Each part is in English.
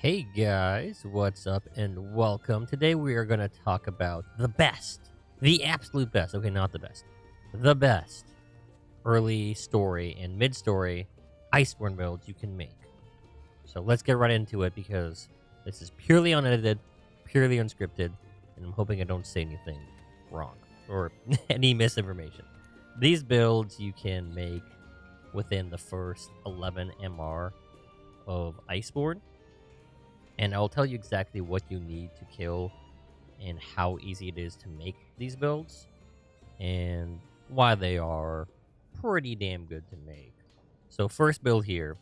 Hey guys, what's up and welcome. Today we are going to talk about the best, the absolute best, okay, not the best, the best early story and mid story Iceborne builds you can make. So let's get right into it because this is purely unedited, purely unscripted, and I'm hoping I don't say anything wrong or any misinformation. These builds you can make within the first 11 MR of Iceborne, and I'll tell you exactly what you need to kill and how easy it is to make these builds and why they are pretty damn good to make. So first build here.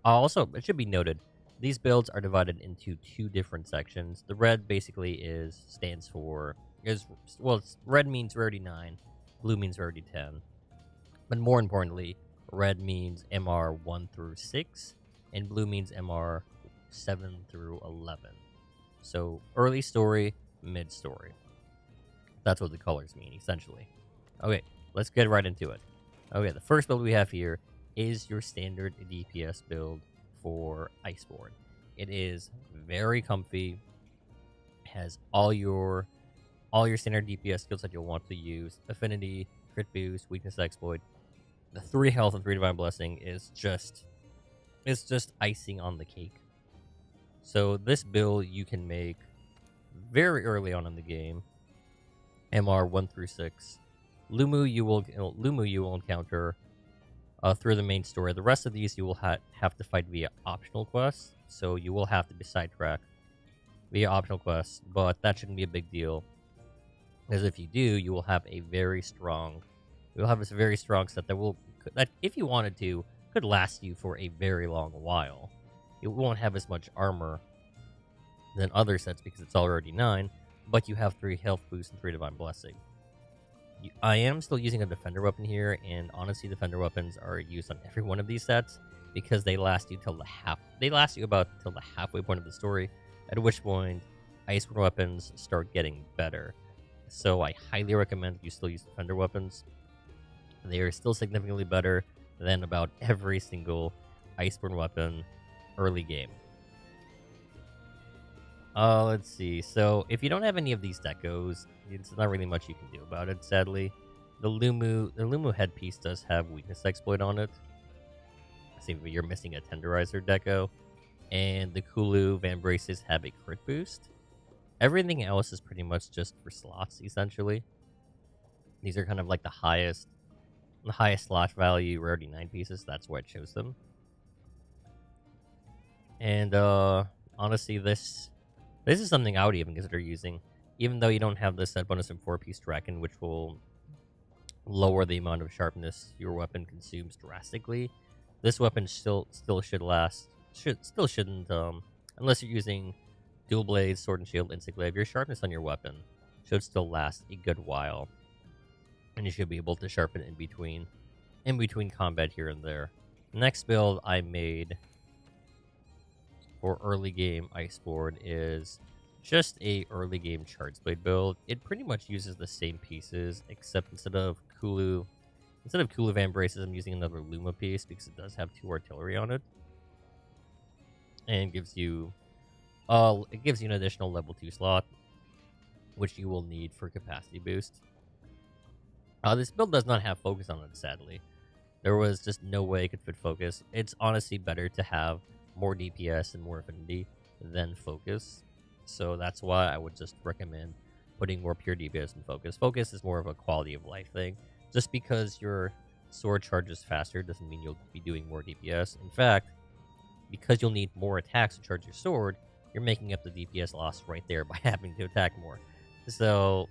Also, it should be noted, these builds are divided into two different sections. The red basically stands for red means rarity 9, blue means rarity 10. But more importantly, red means MR 1 through 6 and blue means MR 7 through 11. So early story, mid story. That's what the colors mean, essentially. Okay, let's get right into it. Okay, the first build we have here is your standard DPS build for Iceborne. It is very comfy, has all your standard DPS skills that you'll want to use. Affinity, crit boost, weakness exploit. The 3 health and 3 divine blessing is just icing on the cake. So this build you can make very early on in the game. MR 1 through 6. Lumu you will encounter through the main story. The rest of these you will have to fight via optional quests, so you will have to be sidetracked via optional quests, but that shouldn't be a big deal. Because if you do, you will have a very strong set that if you wanted to could last you for a very long while. It won't have as much armor than other sets because it's already 9, but you have 3 health boosts and 3 divine blessing. I am still using a defender weapon here, and honestly, defender weapons are used on every one of these sets because they last you about till the halfway point of the story, at which point Iceborne weapons start getting better. So I highly recommend you still use defender weapons. They are still significantly better than about every single Iceborne weapon early game. Let's see. So if you don't have any of these decos, it's not really much you can do about it, sadly. The Lumu headpiece does have weakness exploit on it. See, you're missing a tenderizer deco. And the Kulu Van Braces have a crit boost. Everything else is pretty much just for slots, essentially. These are kind of like the highest slot value rarity 9 pieces. That's why I chose them. And honestly, this is something I would even consider using, even though you don't have the set bonus in 4-piece Draken, which will lower the amount of sharpness your weapon consumes drastically. This weapon still should last. Shouldn't unless you're using dual blades, sword and shield, instant glaive. Your sharpness on your weapon should still last a good while, and you should be able to sharpen in between combat here and there. Next build I made for early game Iceborne is just a early game Charge Blade build. It pretty much uses the same pieces, except instead of Kulu Van Braces, I'm using another Luma piece because it does have 2 artillery on it, and gives you an additional level 2 slot, which you will need for capacity boost. This build does not have focus on it, sadly. There was just no way it could fit focus. It's honestly better to have more DPS and more affinity than focus. So that's why I would just recommend putting more pure DPS in focus. Focus is more of a quality of life thing. Just because your sword charges faster doesn't mean you'll be doing more DPS. In fact, because you'll need more attacks to charge your sword, you're making up the DPS loss right there by having to attack more. So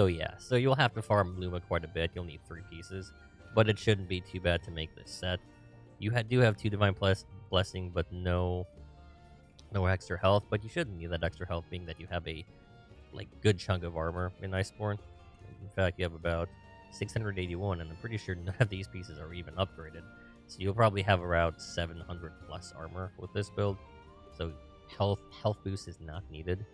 yeah. So you'll have to farm Luma quite a bit. You'll need 3 pieces, but it shouldn't be too bad to make this set. You do have 2 Divine Blessing, but no extra health. But you shouldn't need that extra health, being that you have a good chunk of armor in Iceborne. In fact, you have about 681, and I'm pretty sure none of these pieces are even upgraded. So you'll probably have around 700 plus armor with this build. So health boost is not needed.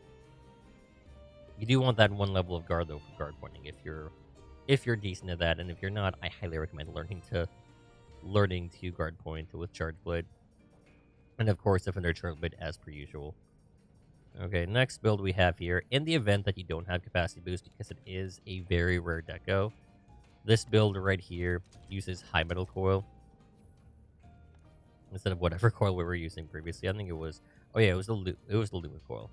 You do want that 1 level of guard though for guard pointing if you're decent at that, and if you're not, I highly recommend learning to guard point with Charge Blade. And of course, Defender Chargeblade as per usual. Okay, next build we have here. In the event that you don't have Capacity Boost, because it is a very rare deco, this build right here uses High Metal Coil instead of whatever coil we were using previously. I think it was, oh yeah, it was the Luma coil.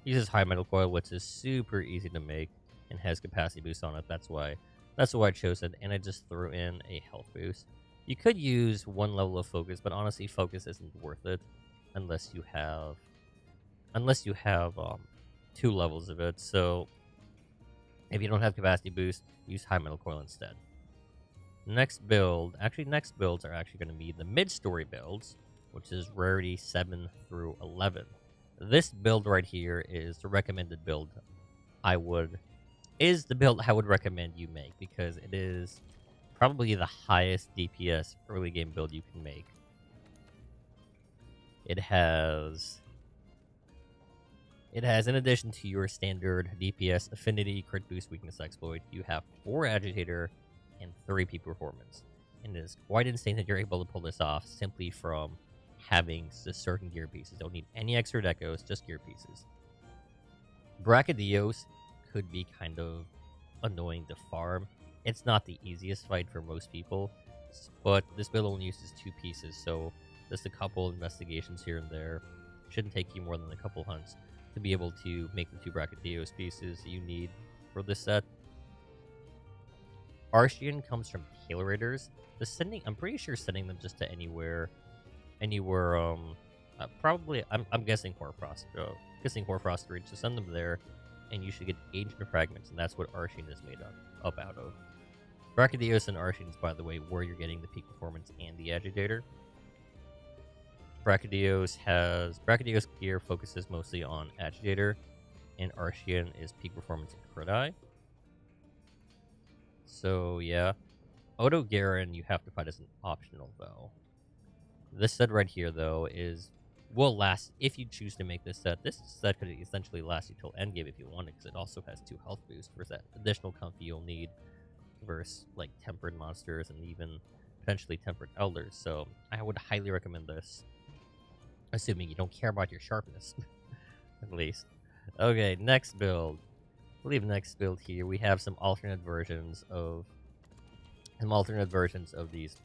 It uses High Metal Coil, which is super easy to make and has Capacity Boost on it. That's why I chose it, and I just threw in a health boost. You could use one level of focus, but honestly, focus isn't worth it unless you have two levels of it. So if you don't have Capacity Boost, use High Metal Coil instead. Next builds are actually going to be the mid-story builds, which is rarity 7 through 11. This build right here is the recommended build I would recommend you make, because it is probably the highest DPS early game build you can make. It has, in addition to your standard DPS, affinity, crit boost, weakness, exploit, you have 4 agitator and 3 peak performance. And it is quite insane that you're able to pull this off simply from having the certain gear pieces. Don't need any extra decos, just gear pieces. Brachydios could be kind of annoying to farm. It's not the easiest fight for most people, but this build only uses 2 pieces, so just a couple investigations here and there. Shouldn't take you more than a couple hunts to be able to make the 2 Brachydios pieces you need for this set. Archean comes from Tailorators. I'm pretty sure sending them just to anywhere, probably, I'm guessing Hoarfrost, Reach, so send them there, and you should get Ancient Fragments, and that's what Archean is made up out of. Brachydios and Archean is, by the way, where you're getting the peak performance and the agitator. Brachydios gear focuses mostly on agitator, and Archean is peak performance and crit eye. So yeah, Odo Garen you have to fight as an optional though. This set right here though will last if you choose to make this set. This set could essentially last you till endgame if you want it, because it also has 2 health boosts for that additional comfy you'll need versus like tempered monsters and even potentially tempered elders. So I would highly recommend this, assuming you don't care about your sharpness, at least. Okay, next build. I believe next build here we have some alternate versions of these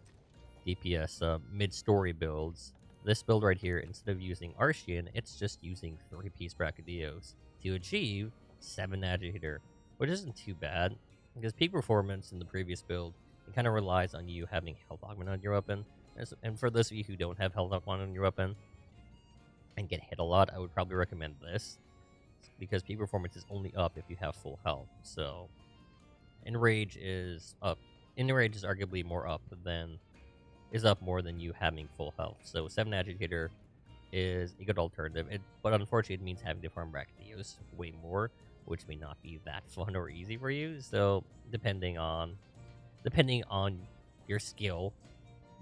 DPS mid-story builds. This build right here, instead of using Archean, it's just using 3-piece Brachydios to achieve 7 agitator, which isn't too bad, because peak performance in the previous build, it kind of relies on you having health augment on your weapon. And for those of you who don't have health augment on your weapon and get hit a lot, I would probably recommend this, because peak performance is only up if you have full health. So Enrage is up. Enrage is arguably more up more than you having full health. So 7 agitator is a good alternative. But unfortunately, it means having to farm Brachydios way more, which may not be that fun or easy for you. So depending on your skill,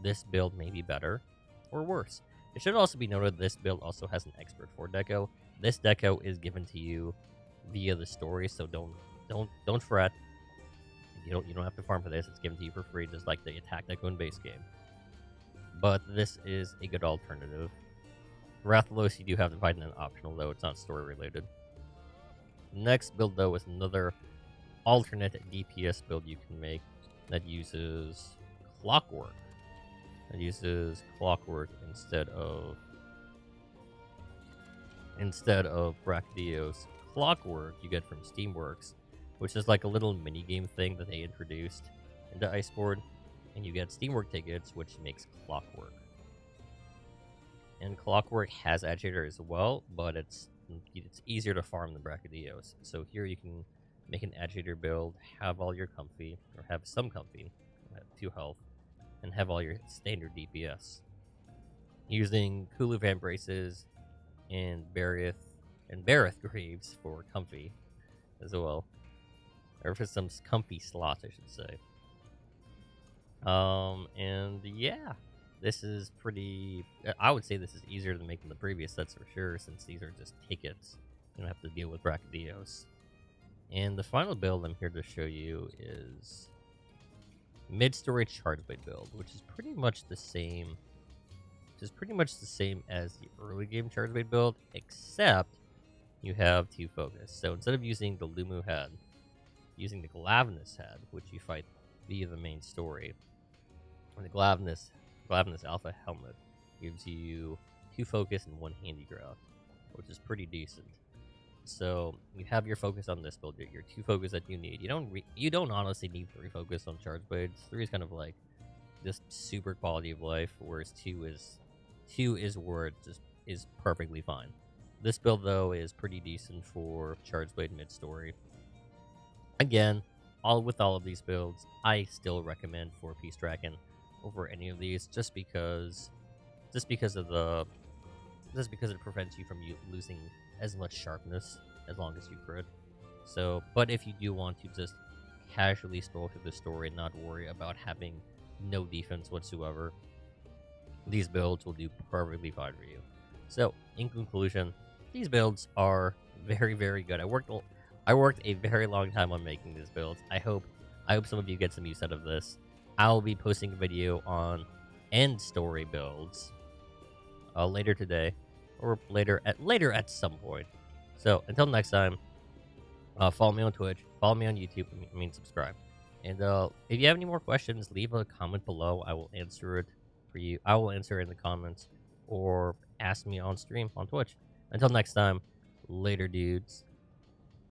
this build may be better or worse. It should also be noted this build also has an Expert 4 deco. This deco is given to you via the story, so don't fret. You don't have to farm for this. It's given to you for free, just like the attack deco in base game. But this is a good alternative. Rathalos, you do have to fight in an optional, though. It's not story related. Next build, though, is another alternate DPS build you can make that uses Clockwork. Instead of Brachydios. Clockwork you get from Steamworks, which is like a little mini-game thing that they introduced into Iceborne, and you get Steamwork tickets, which makes Clockwork. And Clockwork has agitator as well, but it's easier to farm than Brachydios. So here you can make an agitator build, have all your comfy, or have some comfy, have 2 health, and have all your standard DPS. Using Kulu Van Braces and Bareth Greaves for comfy as well. Or for some comfy slots, I should say. And yeah, this is pretty... I would say this is easier than making the previous sets for sure, since these are just tickets. You don't have to deal with Brachydios. And the final build I'm here to show you is mid-story Chargeblade build, which is pretty much the same which is pretty much the same as the early game charge blade build, except you have 2 focus. So instead of using the Lumu head, using the Glavenus head, which you fight via the main story, and the Glavenus Alpha helmet gives you 2 focus and 1 handicraft, which is pretty decent. So you have your focus on this build, your 2 focus that you need. You don't honestly need 3 focus on charge blades. 3 is kind of like just super quality of life, whereas 2 is where it just is perfectly fine. This build though is pretty decent for charge blade mid story. Again, with all of these builds, I still recommend 4-piece Dragon over any of these, just because it prevents you from losing as much sharpness as long as you crit. So, but if you do want to just casually stroll through the story and not worry about having no defense whatsoever, these builds will do perfectly fine for you. So, in conclusion, these builds are very, very good. I worked a very long time on making these builds. I hope some of you get some use out of this. I'll be posting a video on end story builds later today, or later at some point. So until next time, follow me on Twitch, follow me on YouTube. Subscribe. And if you have any more questions, leave a comment below. I will answer it for you. I will answer it in the comments, or ask me on stream on Twitch. Until next time, later, dudes.